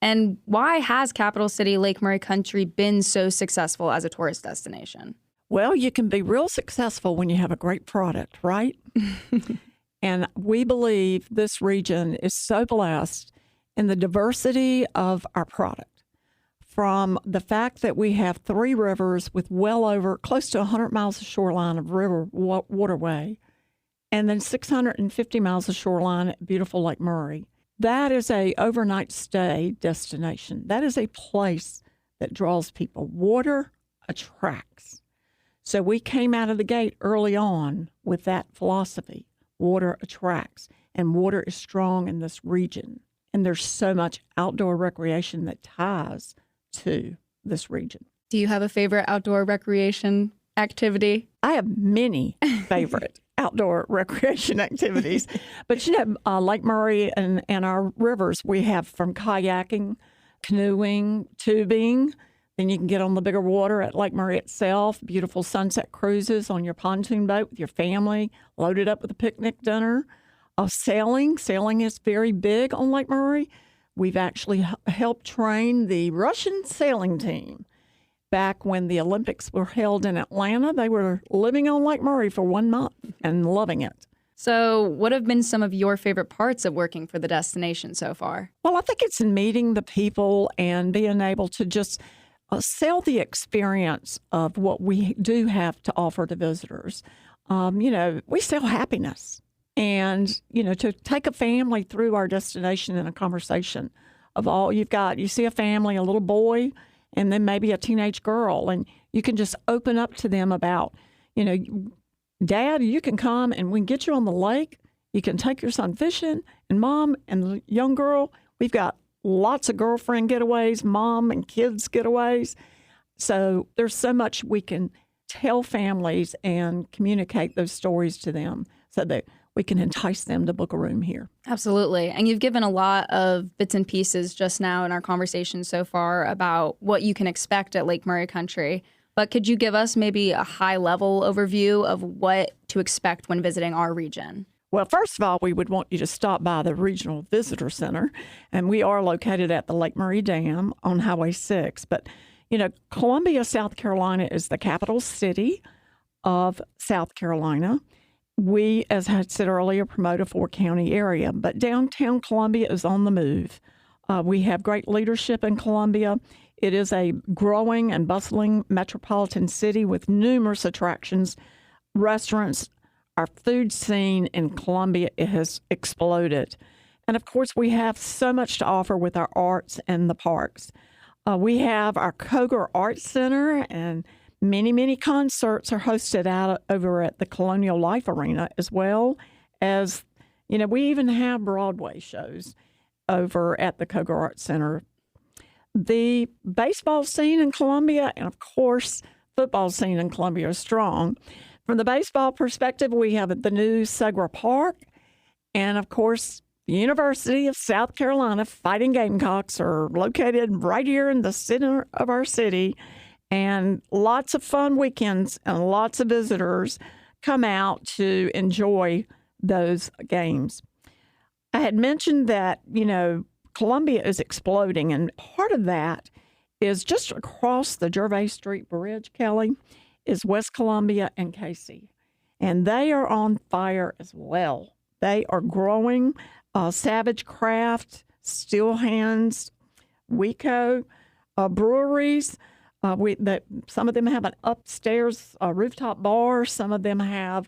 And why has capital city Lake Murray Country been so successful as a tourist destination? Well, you can be real successful when you have a great product, right? And we believe this region is so blessed in the diversity of our product. From the fact that we have 3 rivers with well over close to 100 miles of shoreline of river waterway, and then 650 miles of shoreline at beautiful Lake Murray. That is a overnight stay destination. That is a place that draws people. Water attracts. So we came out of the gate early on with that philosophy. Water attracts, and water is strong in this region. And there's so much outdoor recreation that ties to this region. Do you have a favorite outdoor recreation activity? I have many favorite outdoor recreation activities. But, Lake Murray and our rivers, we have from kayaking, canoeing, tubing. Then you can get on the bigger water at Lake Murray itself, beautiful sunset cruises on your pontoon boat with your family, loaded up with a picnic dinner. Sailing is very big on Lake Murray. We've actually helped train the Russian sailing team. Back when the Olympics were held in Atlanta, they were living on Lake Murray for 1 month and loving it. So what have been some of your favorite parts of working for the destination so far? Well, I think it's meeting the people and being able to just sell the experience of what we do have to offer to visitors. We sell happiness. And, to take a family through our destination in a conversation of all you've got. You see a family, a little boy, and then maybe a teenage girl, and you can just open up to them about, Dad, you can come and we can get you on the lake. You can take your son fishing, and Mom and the young girl, we've got lots of girlfriend getaways, mom and kids getaways. So there's so much we can tell families and communicate those stories to them so that we can entice them to book a room here. Absolutely. And you've given a lot of bits and pieces just now in our conversation so far about what you can expect at Lake Murray Country. But could you give us maybe a high-level overview of what to expect when visiting our region? Well, first of all, we would want you to stop by the Regional Visitor Center, and we are located at the Lake Murray Dam on Highway 6. But, Columbia, South Carolina is the capital city of South Carolina. We, as I had said earlier, promote a 4-county area, but downtown Columbia is on the move. We have great leadership in Columbia. It is a growing and bustling metropolitan city with numerous attractions, restaurants. Our food scene in Columbia has exploded. And, of course, we have so much to offer with our arts and the parks. We have our Coger Arts Center, and many concerts are hosted out over at the Colonial Life Arena, as well as, we even have Broadway shows over at the Coger Arts Center. The baseball scene in Columbia and, of course, football scene in Columbia are strong. From the baseball perspective, we have the new Segra Park, and, of course, the University of South Carolina Fighting Gamecocks are located right here in the center of our city. And lots of fun weekends and lots of visitors come out to enjoy those games. I had mentioned that, Columbia is exploding, and part of that is just across the Gervais Street Bridge, Kelly, is West Columbia and Casey. And they are on fire as well. They are growing. Savage Craft, Steel Hands, Wico, breweries. Some of them have an upstairs rooftop bar. Some of them have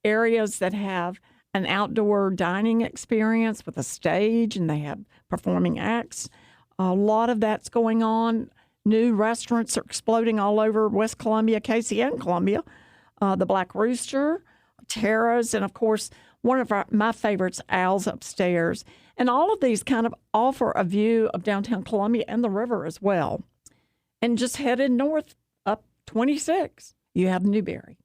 areas that have an outdoor dining experience with a stage, and they have performing acts. A lot of that's going on. New restaurants are exploding all over West Columbia, Casey, and Columbia. The Black Rooster, Terra's, and, of course, one of my favorites, Al's upstairs. And all of these kind of offer a view of downtown Columbia and the river as well. And just headed north up 26, you have Newberry.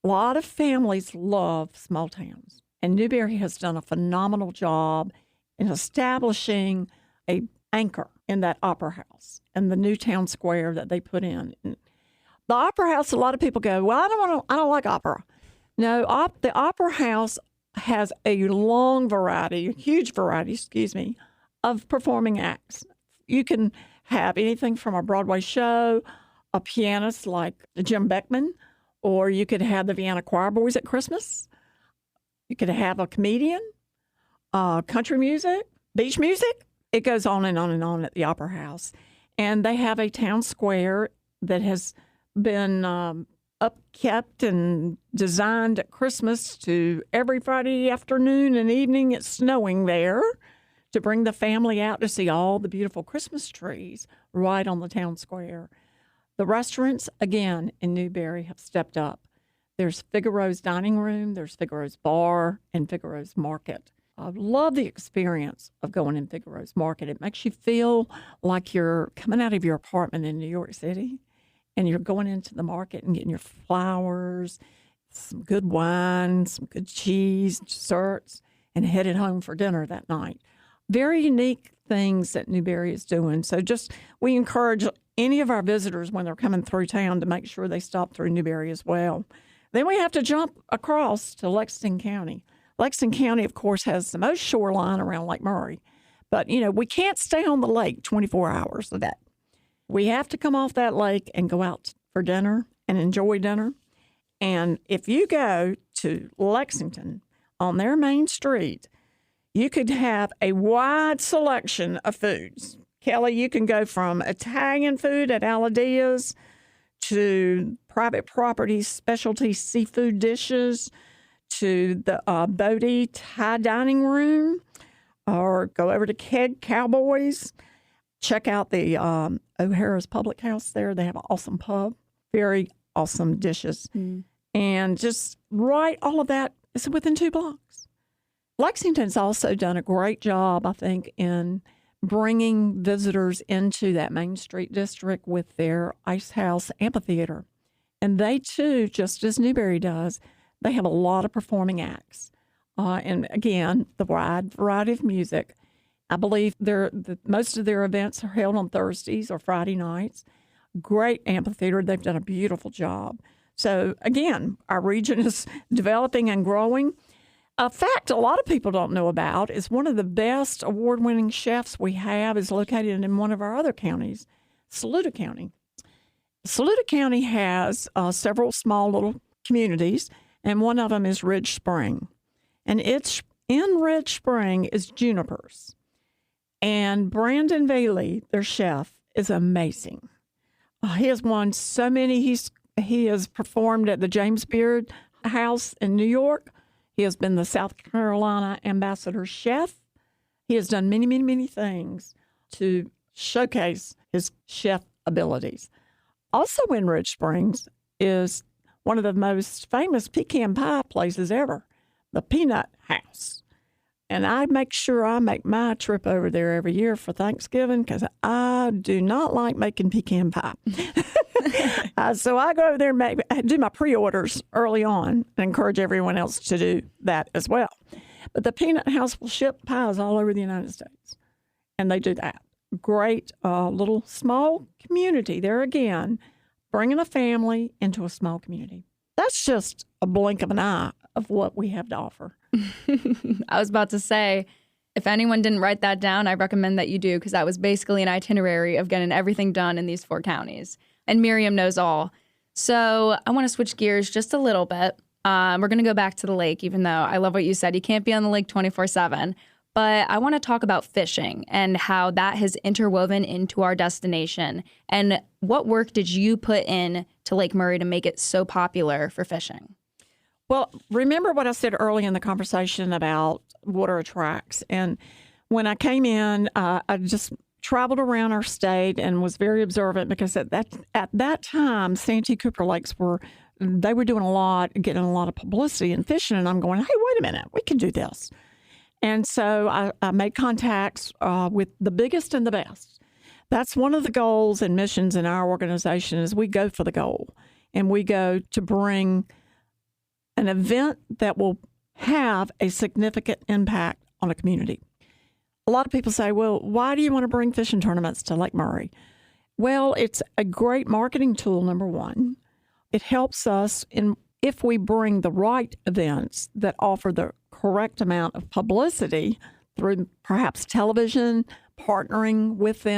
A lot of families love small towns, and Newberry has done a phenomenal job in establishing a anchor in that opera house and the new town square that they put in. And the opera house, a lot of people go, well, I don't like opera. No, the opera house has a huge variety, of performing acts You can have anything from a Broadway show, a pianist like Jim Beckman, or you could have the Vienna Choir Boys at Christmas. You could have a comedian, country music, beach music. It goes on and on and on at the Opera House. And they have a town square that has been upkept and designed at Christmas to every Friday afternoon and evening. It's snowing there to bring the family out to see all the beautiful Christmas trees right on the town square. The restaurants, again, in Newberry have stepped up. There's Figaro's Dining Room, there's Figaro's Bar, and Figaro's Market. I love the experience of going in Figaro's Market. It makes you feel like you're coming out of your apartment in New York City and you're going into the market and getting your flowers, some good wine, some good cheese, desserts, and headed home for dinner that night. Very unique things that Newberry is doing. So we encourage any of our visitors when they're coming through town to make sure they stop through Newberry as well. Then we have to jump across to Lexington County. Lexington County, of course, has the most shoreline around Lake Murray. But, we can't stay on the lake 24 hours a day. We have to come off that lake and go out for dinner and enjoy dinner. And if you go to Lexington on their main street, you could have a wide selection of foods. Kelly, you can go from Italian food at Aladia's to private property specialty seafood dishes to the Bodie Thai Dining Room, or go over to Keg Cowboys. Check out the O'Hara's Public House there. They have an awesome pub, very awesome dishes. And just all of that is within 2 blocks. Lexington's also done a great job, I think, in bringing visitors into that Main Street district with their Ice House Amphitheater. And they, too, just as Newberry does, they have a lot of performing acts. And again, the wide variety of music. I believe most of their events are held on Thursdays or Friday nights. Great amphitheater. They've done a beautiful job. So again, our region is developing and growing. A fact a lot of people don't know about is one of the best award-winning chefs we have is located in one of our other counties, Saluda County. Saluda County has several small little communities, and one of them is Ridge Spring. And it's in Ridge Spring is Junipers. And Brandon Bailey, their chef, is amazing. He has won so many. He has performed at the James Beard House in New York. He has been the South Carolina ambassador chef. He has done many, many, many things to showcase his chef abilities. Also in Ridge Springs is one of the most famous pecan pie places ever, the Peanut House. And I make sure I make my trip over there every year for Thanksgiving because I do not like making pecan pie. So I go over there and do my pre-orders early on and encourage everyone else to do that as well. But the Peanut House will ship pies all over the United States, and they do that. Great little small community there again, bringing a family into a small community. That's just a blink of an eye of what we have to offer. I was about to say, if anyone didn't write that down, I recommend that you do, because that was basically an itinerary of getting everything done in these 4 counties. And Miriam knows all. So I want to switch gears just a little bit. We're going to go back to the lake, even though I love what you said. You can't be on the lake 24/7. But I want to talk about fishing and how that has interwoven into our destination. And what work did you put in to Lake Murray to make it so popular for fishing? Well, remember what I said early in the conversation about water attracts. And when I came in, I just traveled around our state and was very observant because at that time, Santee Cooper Lakes were doing a lot, getting a lot of publicity and fishing. And I'm going, hey, wait a minute, we can do this. And so I made contacts with the biggest and the best. That's one of the goals and missions in our organization is we go for the goal. And we go to bring an event that will have a significant impact on a community. A lot of people say, well, why do you want to bring fishing tournaments to Lake Murray? Well, it's a great marketing tool, number one. It helps us if we bring the right events that offer the correct amount of publicity through perhaps television, partnering with them.